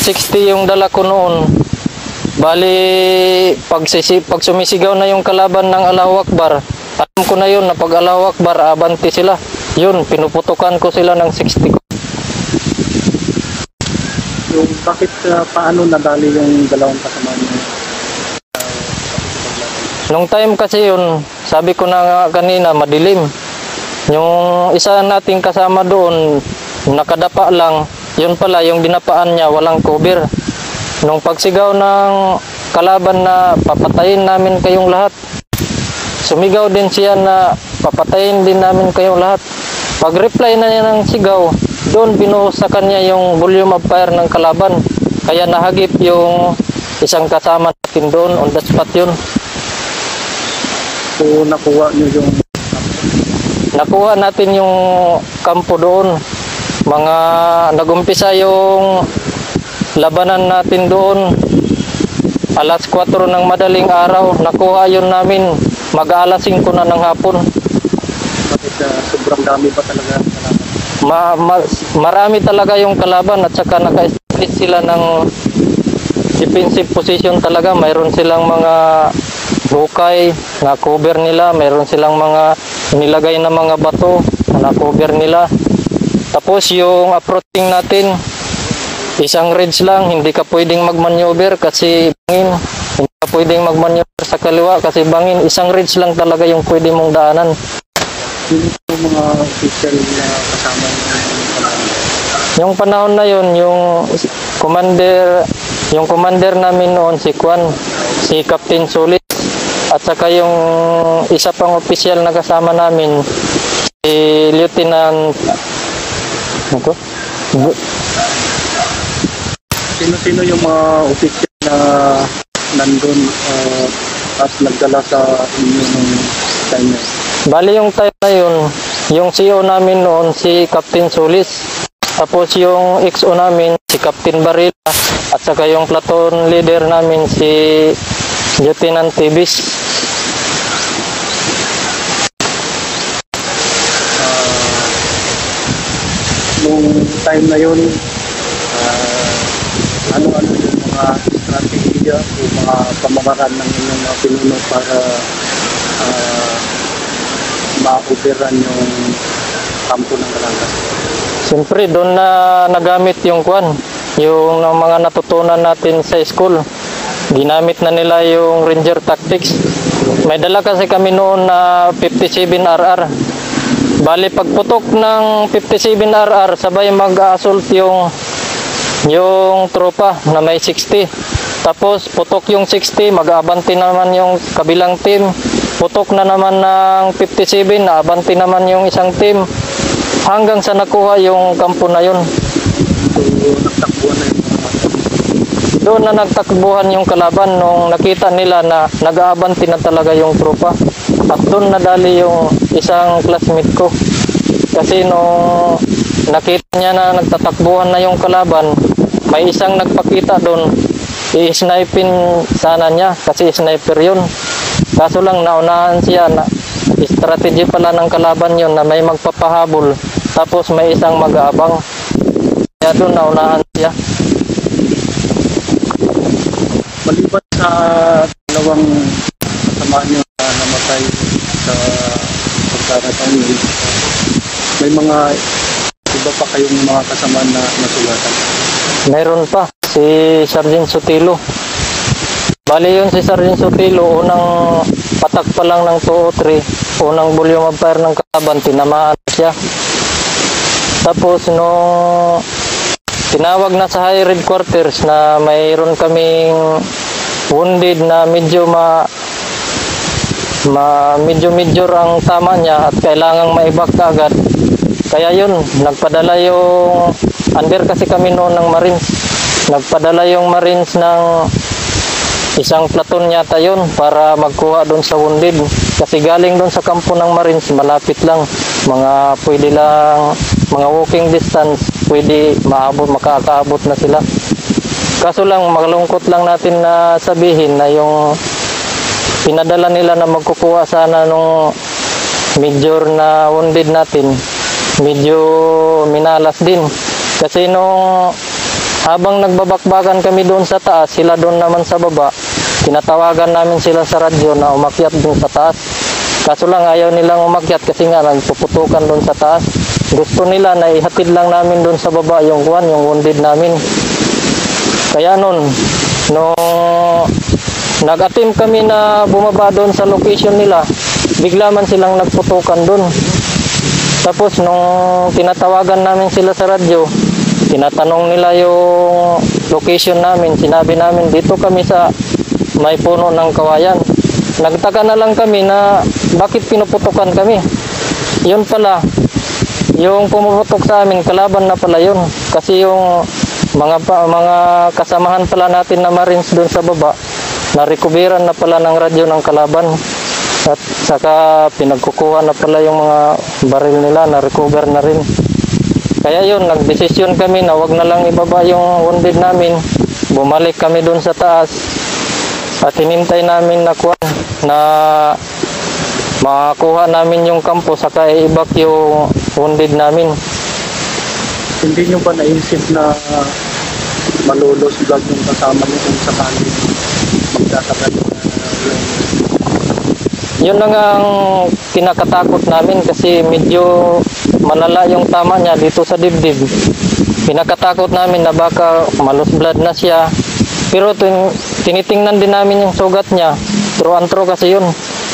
.60 yung dala ko noon. Bali, pag sumisigaw na yung kalaban ng Allahu Akbar, alam ko na yun na pag Allahu Akbar, abanti sila. Yun, pinuputukan ko sila ng 60 ko. Yung bakit, paano nadali yung dalawang kasama niyo? Nung time kasi yun, sabi ko na nga kanina, madilim. Yung isa nating kasama doon, nakadapa lang. Yun pala, yung dinapaan niya, walang cover. Nung pagsigaw ng kalaban na papatayin namin kayong lahat, sumigaw din siya na papatayin din namin kayong lahat. Pag-reply na niya ng sigaw, doon binuhos sa kanya yung volume of fire ng kalaban. Kaya nahagip yung isang kasama natin doon, on the spot yun. So, nakuha niyo yung... Nakuha natin yung kampo doon. Mga nagumpisa yung labanan natin doon. Alas 4 ng madaling araw, nakuha yun namin. Mag-alas 5 na ng hapon. Bakit sobrang dami ba talaga ang kalaban? Marami talaga yung kalaban at saka naka-establish sila ng defensive position talaga. Mayroon silang mga bukay na cover nila, mayroon silang mga nilagay na mga bato na cover nila. Tapos yung approaching natin, isang ridge lang, hindi ka pwedeng mag-maneuver kasi bangin. Hindi ka pwedeng mag-maneuver sa kaliwa kasi bangin. Isang ridge lang talaga yung pwede mong daanan. Yung mga official na kasama niyo? Yung panahon na yun, yung commander namin noon si Kwan, si Captain Solis. At saka yung isa pang opisyal na kasama namin, si Lieutenant... Sino-sino yung mga opisyal na nandun at nagdala sa inyo ng time? Bali yung time na yun, yung CO namin noon, si Captain Solis. Tapos yung XO namin, si Captain Barilla. At saka yung platoon leader namin, si Lieutenant Tibis. Nung time na yun, ano-ano yung mga strategiya o mga pamamaraan ng inyong mga pinuno para ma-operan yung kampo ng Batangas? Siyempre, doon na nagamit yung Kwan, yung mga natutunan natin sa school. Ginamit na nila yung Ranger Tactics. May dala kasi kami noon na 57RR. Bali, pagputok ng 57RR, sabay mag-assault yung tropa na may 60. Tapos, putok yung 60, mag-abanti naman yung kabilang team. Putok na naman ng 57, na-abanti naman yung isang team. Hanggang sa nakuha yung kampo na yun. So, nagtakbuhan na yung doon na nagtakbuhan yung kalaban nung nakita nila na nag-aabanti na talaga yung tropa. At doon nadali yung isang classmate ko. Kasi nung nakita niya na nagtatakbuhan na yung kalaban, may isang nagpakita doon. I-snipin sana niya kasi sniper yun. Kaso lang naunahan siya na strategy pala ng kalaban yun na may magpapahabol. Tapos may isang mag-aabang. Kaya doon naunahan siya. Maliban sa dalawang kasama nyo na namatay sa pagkaratang yun, may mga iba pa kayong mga kasama na nasulatan? Mayroon pa, si Sergeant Sotelo. Bali yun si Sergeant Sotelo, unang patak pa lang ng 203, unang volume of fire ng kalaban, tinamaan siya. Tapos nung tinawag na sa high red quarters na mayroon kaming wounded na medyo medyo major ang tama niya at kailangang maibak ka agad. Kaya yun, nagpadala yung under kasi kami noon ng Marines. Nagpadala yung Marines ng isang platoon yata yun para magkuha doon sa wounded. Kasi galing doon sa kampo ng Marines, malapit lang. Pwede lang, mga walking distance, pwede makakaabot na sila. Kaso lang, malungkot lang natin na sabihin na yung pinadala nila na magkukuha sana nung major na wounded natin, medyo minalas din. Kasi nung habang nagbabakbakan kami doon sa taas, sila doon naman sa baba, tinatawagan namin sila sa radyo na umakyat doon sa taas. Kaso lang ayaw nilang umakyat kasi nga nagpuputukan doon sa taas. Gusto nila na ihatid lang namin doon sa baba yung wounded namin. Kaya nung nag-attempt kami na bumaba doon sa location nila, bigla man silang nagputukan doon. Tapos nung tinatawagan namin sila sa radyo, tinatanong nila yung location namin, sinabi namin dito kami sa may puno ng kawayan. Nagtaka na lang kami na bakit pinuputukan kami. Yun pala, yung pumuputok sa amin, kalaban na pala yun. Kasi yung mga kasamahan pala natin na Marines doon sa baba, narekuberan na pala ng radyo ng kalaban. At saka pinagkukuha na pala yung mga baril nila, na-recover na rin. Kaya yun, nagdesisyon kami na wag na lang ibaba yung wounded namin. Bumalik kami doon sa taas at hinintay namin na makakuha namin yung kampo saka i-evac yung wounded namin. Hindi nyo ba naisip na malulos vlog yung kasama nyo kung sakali magtatagal na Yun na nga ang kinakatakot namin kasi medyo malala yung tama niya dito sa dibdib. Pinakatakot namin na baka malos blood na siya. Pero tinitingnan din namin yung sugat niya. True and true kasi yun.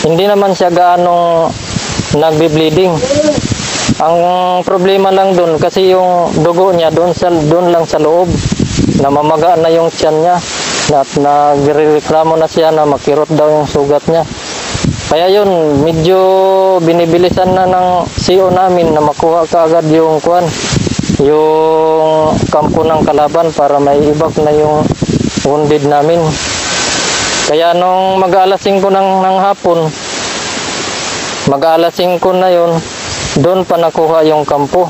Hindi naman siya gaano nagbi-bleeding. Ang problema lang doon kasi yung dugo niya doon lang sa loob. Namamaga na yung tiyan niya. At nagrereklamo na siya na makirot daw yung sugat niya. Kaya yun, medyo binibilisan na ng CO namin na makuha kaagad yung kampo ng kalaban para may evac na yung wounded namin. Kaya nung mag-alas 5 ng hapon, mag-alas 5 na yun, doon pa nakuha yung kampo.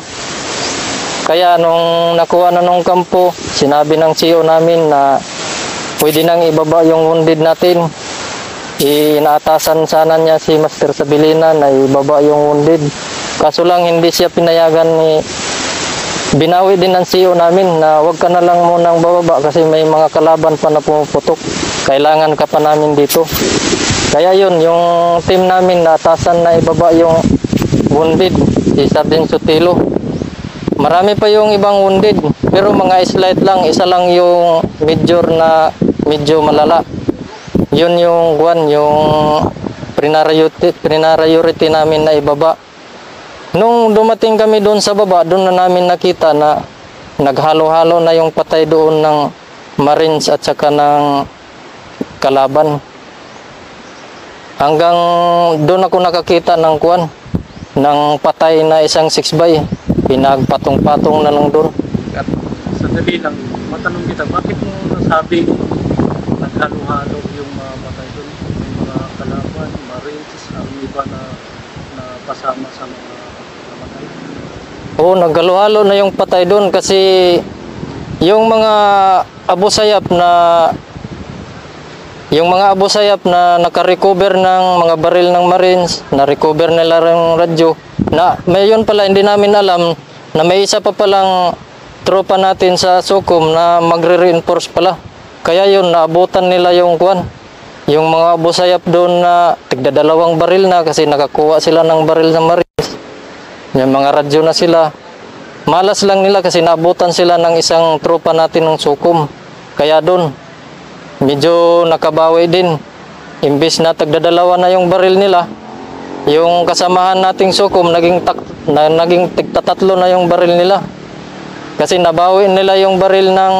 Kaya nung nakuha na nung kampo, sinabi ng CO namin na pwede nang ibaba yung wounded natin. Inaatasan sana niya si Master Sabilina na ibaba yung wounded. Kaso lang hindi siya pinayagan binawi din ng CEO namin na wag ka na lang munang bababa kasi may mga kalaban pa na pumuputok. Kailangan ka pa namin dito. Kaya yun, yung team namin naatasan na ibaba yung wounded, si Sergeant Sotelo. Marami pa yung ibang wounded, pero mga slight lang, isa lang yung medyo malala. Yun yung priority namin na ibaba. Nung dumating kami doon sa baba, doon na namin nakita na naghalo-halo na yung patay doon ng Marines at saka ng kalaban. Hanggang doon ako nakakita ng ng patay na isang 6x. Pinagpatong-patong na lang doon. At sandali lang, matanong kita, bakit mo nasabi naghalo-halo yung patay doon? May mga kalaban, Marines, ang iba na pasama sa mga namatay? Oo, naghalo-halo na yung patay doon kasi yung mga Abu Sayyaf na naka-recover ng mga baril ng Marines, na-recover nila yung radyo. May yun pala, hindi namin alam na may isa pa palang tropa natin sa Sukhum na magre-reinforce pala. Kaya yun, naabutan nila yung yung mga Abu Sayyaf doon na tigdadalawang baril na kasi nakakuha sila ng baril ng Marines. Yung mga radyo na sila. Malas lang nila kasi naabutan sila ng isang tropa natin ng Sukhum. Kaya doon, medyo nakabawi din. Imbis na tagdadalawa na yung baril nila, yung kasamahan nating Sukhum naging tigtatatlo na yung baril nila. Kasi nabawi nila yung baril ng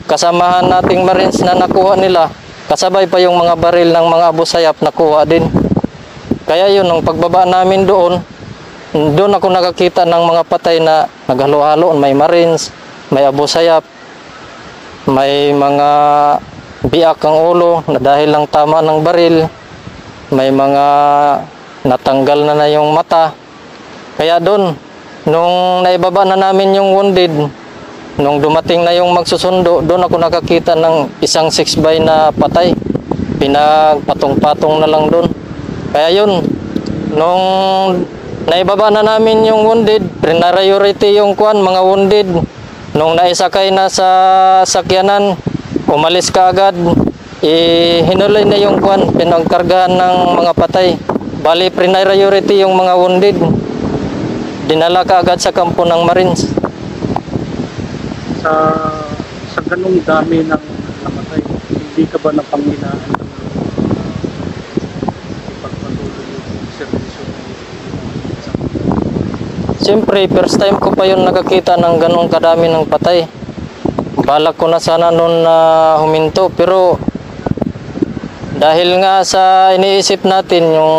kasamahan nating Marines na nakuha nila. Kasabay pa yung mga baril ng mga Abu Sayyaf nakuha din. Kaya yun, nung pagbaba namin doon ako nakakita ng mga patay na naghalo-halo. May Marines, may Abu Sayyaf, may mga biak ang ulo na dahil lang tama ng baril, may mga natanggal na yung mata. Kaya doon, nung naibaba na namin yung wounded, nung dumating na yung magsusundo, doon ako nakakita ng isang 6x na patay. Pinagpatong-patong na lang doon. Kaya yun, nung naibaba na namin yung wounded, priority yung mga wounded. Nung naisakay na sa sakyanan, umalis ka agad, hinulay na yung kwan, pinagkargahan ng mga patay. Bali, priority yung mga wounded. Dinala ka agad sa kampo ng Marines. Sa ganung dami ng namatay, hindi ka ba napanghinaan ng ipagpatuloy yung serbisyo ng isang Siyempre, first time ko pa yun nakakita ng ganong kadami ng patay. Balak ko na sana noon na huminto, pero dahil nga sa iniisip natin yung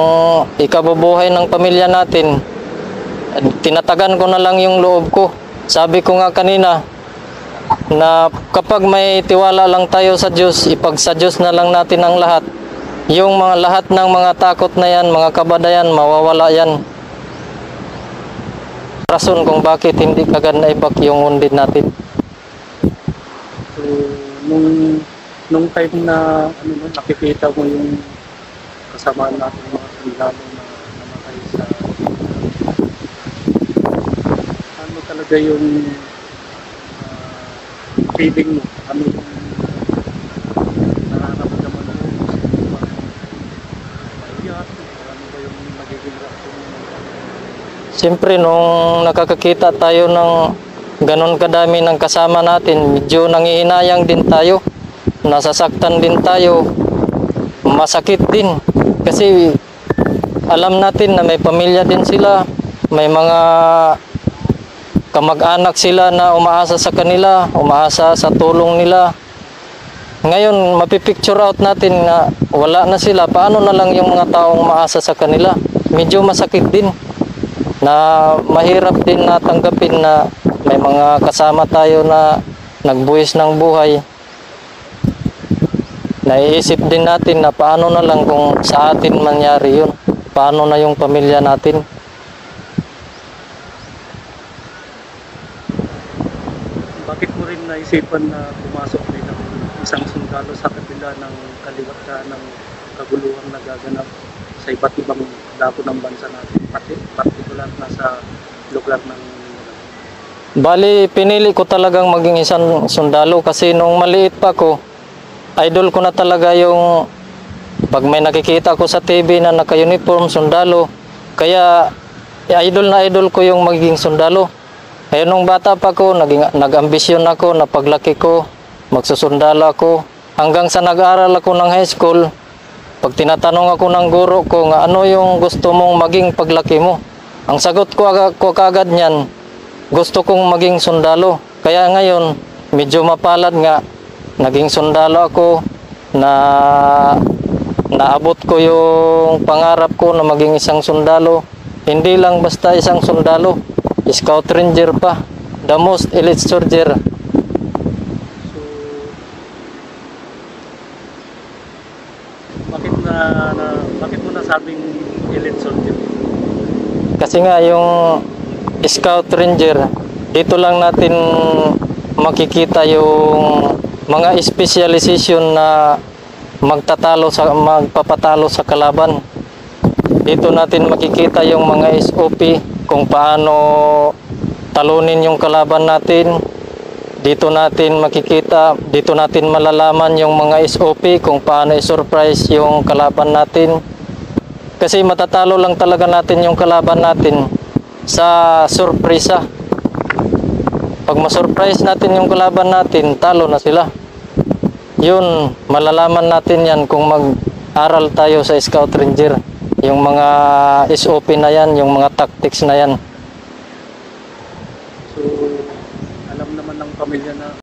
ikabubuhay ng pamilya natin, tinatagan ko na lang yung loob ko. Sabi ko nga kanina na kapag may tiwala lang tayo sa Diyos, ipagsa Diyos na lang natin ang lahat. Yung lahat ng mga takot na yan, mga kabadayan, mawawala yan. Rason kung bakit hindi kagad naibak yung wounded natin. So, nung time na nakikita mo yung kasama natin mga sundalo na namatay sa ano talaga yung feeling mo? Ano yung nararamdaman mo? Maiyak? Ano ba yung magiging reaction mo? Siyempre, nung nakakakita tayo ng ganon kadami ng kasama natin, medyo nangihinayang din tayo. Nasasaktan din tayo. Masakit din. Kasi alam natin na may pamilya din sila. May mga kamag-anak sila na umaasa sa kanila, umaasa sa tulong nila. Ngayon, mapipicture out natin na wala na sila. Paano na lang yung mga taong umaasa sa kanila? Medyo masakit din. Na mahirap din na tanggapin na may mga kasama tayo na nagbuwis ng buhay. Naiisip din natin na paano na lang kung sa atin mangyari yun. Paano na yung pamilya natin. Bakit mo rin naisipan na pumasok bilang isang sundalo sa kabila ng kaliwata ng kaguluhang nagaganap sa iba't ibang dako ng bansa natin, partikular na sa lugar ng Bali, pinili ko talagang maging isang sundalo kasi nung maliit pa ko, idol ko na talaga yung pag may nakikita ko sa TV na naka-uniform sundalo, kaya idol na idol ko yung magiging sundalo. Kaya nung bata pa ko, nag-ambisyon ako na paglaki ko, magsusundalo ako. Hanggang sa nag-aral ako ng high school, pag tinatanong ako ng guro ko nga ano yung gusto mong maging paglaki mo, ang sagot ko kagad niyan, gusto kong maging sundalo. Kaya ngayon, medyo mapalad nga, naging sundalo ako, na naabot ko yung pangarap ko na maging isang sundalo. Hindi lang basta isang sundalo, Scout Ranger pa, the most elite soldier. Bakit mo nasabing elite soldier? Kasi nga yung Scout Ranger, dito lang natin makikita yung mga specialization na magpapatalo sa kalaban. Dito natin makikita yung mga SOP kung paano talunin yung kalaban natin. Dito natin makikita, dito natin malalaman yung mga SOP kung paano i-surprise yung kalaban natin. Kasi matatalo lang talaga natin yung kalaban natin sa surpresa. Pag ma-surprise natin yung kalaban natin, talo na sila. Yun, malalaman natin yan kung mag-aral tayo sa Scout Ranger. Yung mga SOP na yan, yung mga tactics na yan. So, alam naman ng pamilya na